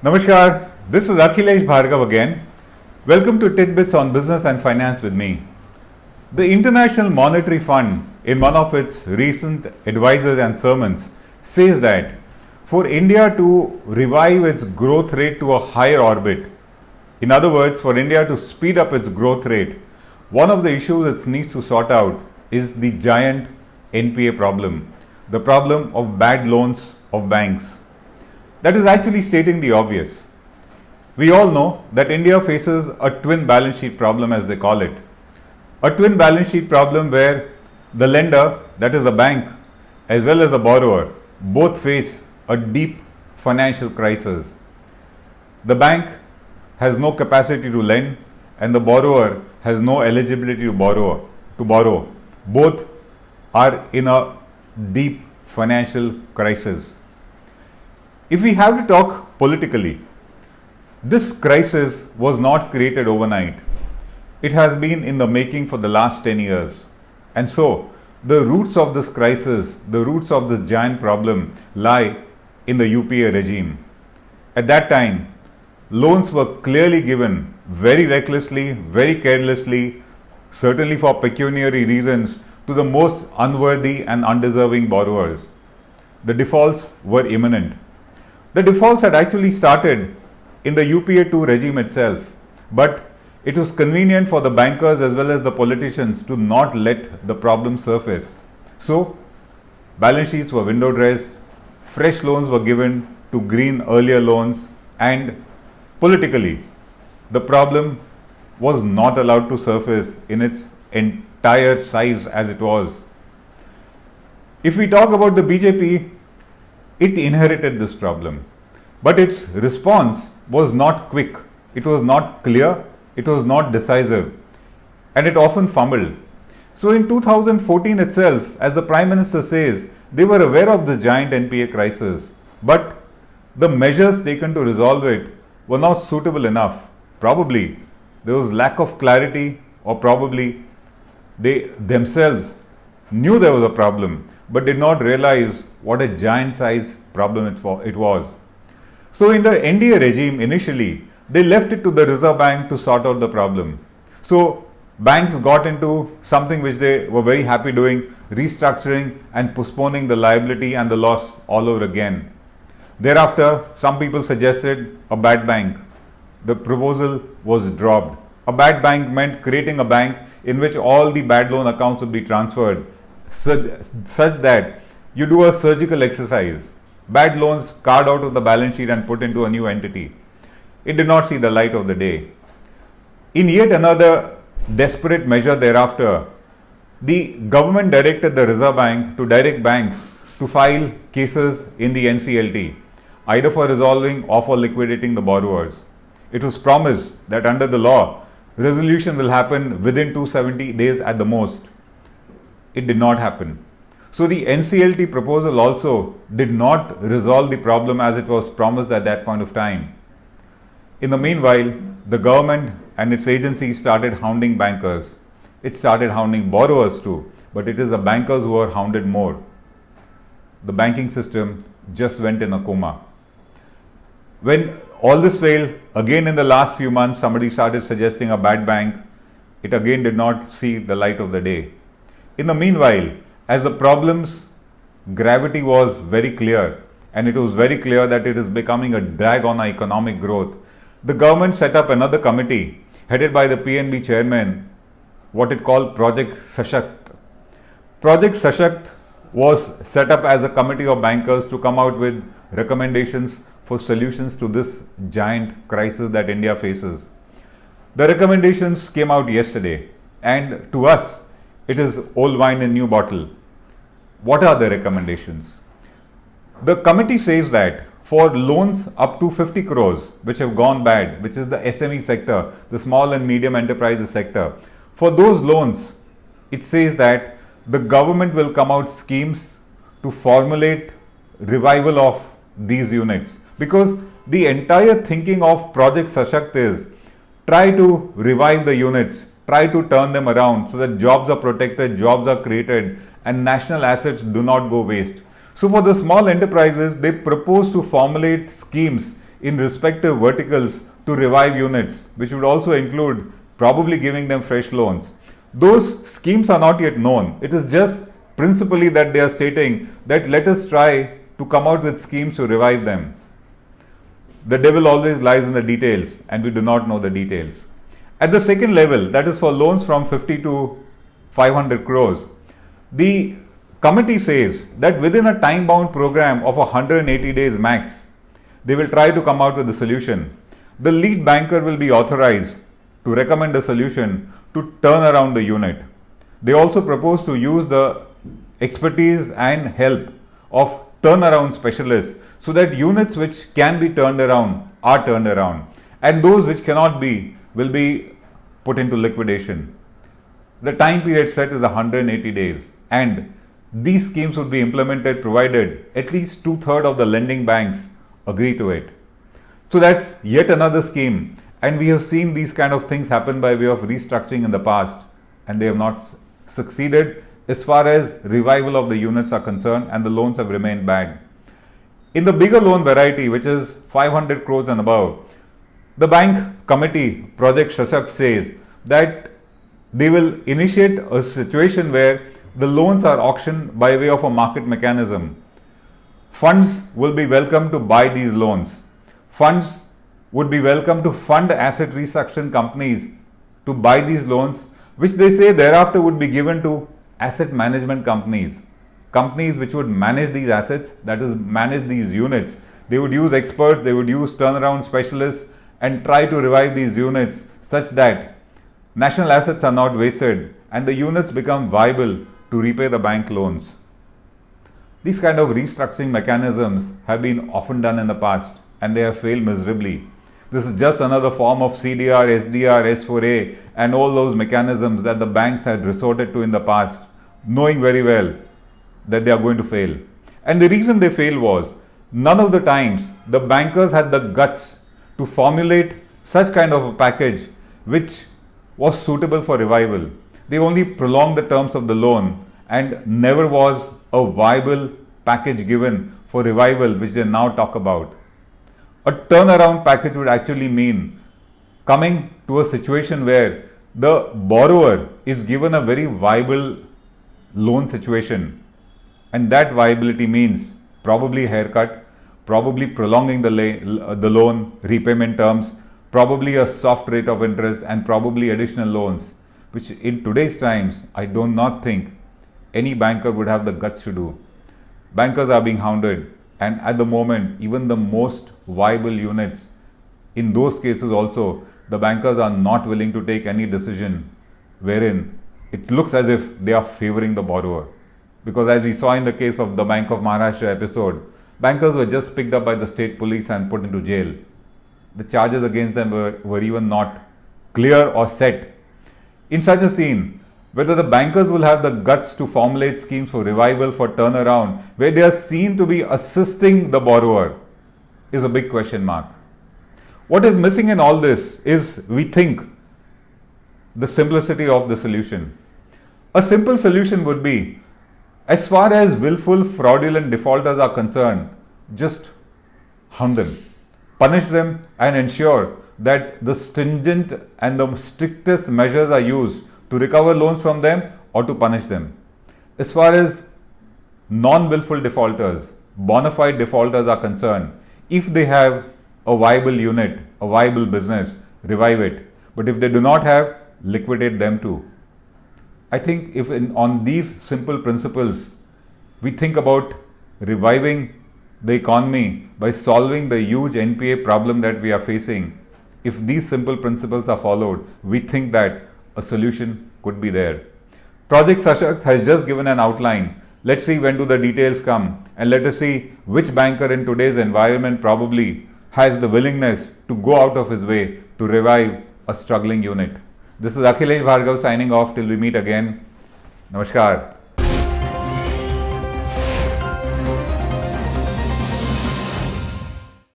Namaskar, this is Akhilesh Bhargava again. Welcome to Tidbits on Business and Finance with me. The International Monetary Fund, in one of its recent advices and sermons, says that for India to revive its growth rate to a higher orbit, in other words, for India to speed up its growth rate, one of the issues it needs to sort out is the giant NPA problem, the problem of bad loans of banks. That is actually stating the obvious. We all know that India faces a twin balance sheet problem, as they call it. A twin balance sheet problem where the lender, that is a bank, as well as the borrower, both face a deep financial crisis. The bank has no capacity to lend and the borrower has no eligibility to borrow. Both are in a deep financial crisis. If we have to talk politically, this crisis was not created overnight. It has been in the making for the last 10 years. And so, the roots of this crisis, the roots of this giant problem lie in the UPA regime. At that time, loans were clearly given very recklessly, very carelessly, certainly for pecuniary reasons, to the most unworthy and undeserving borrowers. The defaults were imminent. The defaults had actually started in the UPA 2 regime itself, but it was convenient for the bankers as well as the politicians to not let the problem surface. So, balance sheets were window dressed, fresh loans were given to green earlier loans, and politically, the problem was not allowed to surface in its entire size as it was. If we talk about the BJP, it inherited this problem, but its response was not quick, it was not clear, it was not decisive, and it often fumbled. So in 2014 itself, as the Prime Minister says, they were aware of the giant NPA crisis, but the measures taken to resolve it were not suitable enough. Probably there was lack of clarity, or probably they themselves knew there was a problem but did not realize what a giant size problem it was. So in the NDA regime initially, they left it to the Reserve Bank to sort out the problem. So banks got into something which they were very happy doing, restructuring and postponing the liability and the loss all over again. Thereafter, some people suggested a bad bank. The proposal was dropped. A bad bank meant creating a bank in which all the bad loan accounts would be transferred, such that you do a surgical exercise. Bad loans carved out of the balance sheet and put into a new entity. It did not see the light of the day. In yet another desperate measure thereafter, the government directed the Reserve Bank to direct banks to file cases in the NCLT, either for resolving or for liquidating the borrowers. It was promised that under the law, resolution will happen within 270 days at the most. It did not happen. So the NCLT proposal also did not resolve the problem as it was promised at that point of time. In the meanwhile, the government and its agencies started hounding bankers. It started hounding borrowers too, but it is the bankers who are hounded more. The banking system just went in a coma. When all this failed, again in the last few months, somebody started suggesting a bad bank. It again did not see the light of the day. In the meanwhile, as the problem's gravity was very clear, and it was very clear that it is becoming a drag on our economic growth, the government set up another committee headed by the PNB chairman, what it called Project Sashakt. Project Sashakt was set up as a committee of bankers to come out with recommendations for solutions to this giant crisis that India faces. The recommendations came out yesterday, and to us, it is old wine in new bottle. What are the recommendations? The committee says that for loans up to 50 crores, which have gone bad, which is the SME sector, the small and medium enterprises sector, for those loans, it says that the government will come out schemes to formulate revival of these units, because the entire thinking of Project Sashakt is try to revive the units, try to turn them around so that jobs are protected, jobs are created, and national assets do not go waste. So for the small enterprises, they propose to formulate schemes in respective verticals to revive units, which would also include probably giving them fresh loans. Those schemes are not yet known. It is just principally that they are stating that let us try to come out with schemes to revive them. The devil always lies in the details, and we do not know the details. At the second level, that is for loans from 50 to 500 crores, the committee says that within a time-bound program of 180 days max, they will try to come out with a solution. The lead banker will be authorized to recommend a solution to turn around the unit. They also propose to use the expertise and help of turnaround specialists so that units which can be turned around are turned around, and those which cannot be will be put into liquidation. The time period set is 180 days, and these schemes would be implemented provided at least 2/3 of the lending banks agree to it. So that's yet another scheme, and we have seen these kind of things happen by way of restructuring in the past, and they have not succeeded as far as revival of the units are concerned, and the loans have remained bad. In the bigger loan variety, which is 500 crores and above, the bank committee, Project Shashakt, says that they will initiate a situation where the loans are auctioned by way of a market mechanism. Funds will be welcome to buy these loans. Funds would be welcome to fund asset restructuring companies to buy these loans, which they say thereafter would be given to asset management companies. Companies which would manage these assets, that is, manage these units. They would use experts, they would use turnaround specialists and try to revive these units such that national assets are not wasted and the units become viable to repay the bank loans. These kind of restructuring mechanisms have been often done in the past and they have failed miserably. This is just another form of CDR, SDR, S4A and all those mechanisms that the banks had resorted to in the past, knowing very well that they are going to fail. And the reason they failed was none of the times the bankers had the guts to formulate such kind of a package which was suitable for revival. They only prolonged the terms of the loan and never was a viable package given for revival, which they now talk about. A turnaround package would actually mean coming to a situation where the borrower is given a very viable loan situation, and that viability means probably haircut, probably prolonging the loan repayment terms, probably a soft rate of interest and probably additional loans, which in today's times I do not think any banker would have the guts to do. Bankers are being hounded, and at the moment even the most viable units, in those cases also the bankers are not willing to take any decision wherein it looks as if they are favoring the borrower. Because as we saw in the case of the Bank of Maharashtra episode, bankers were just picked up by the state police and put into jail. The charges against them were even not clear or set. In such a scene, whether the bankers will have the guts to formulate schemes for revival, for turnaround, where they are seen to be assisting the borrower, is a big question mark. What is missing in all this is, we think, the simplicity of the solution. A simple solution would be, as far as willful, fraudulent defaulters are concerned, just hound them, punish them and ensure that the stringent and the strictest measures are used to recover loans from them or to punish them. As far as non-willful defaulters, bona fide defaulters are concerned, if they have a viable unit, a viable business, revive it. But if they do not have, liquidate them too. I think if on these simple principles, we think about reviving the economy by solving the huge NPA problem that we are facing, if these simple principles are followed, we think that a solution could be there. Project Shashakt has just given an outline. Let's see when do the details come, and let us see which banker in today's environment probably has the willingness to go out of his way to revive a struggling unit. This is Akhilesh Bhargava signing off till we meet again. Namaskar.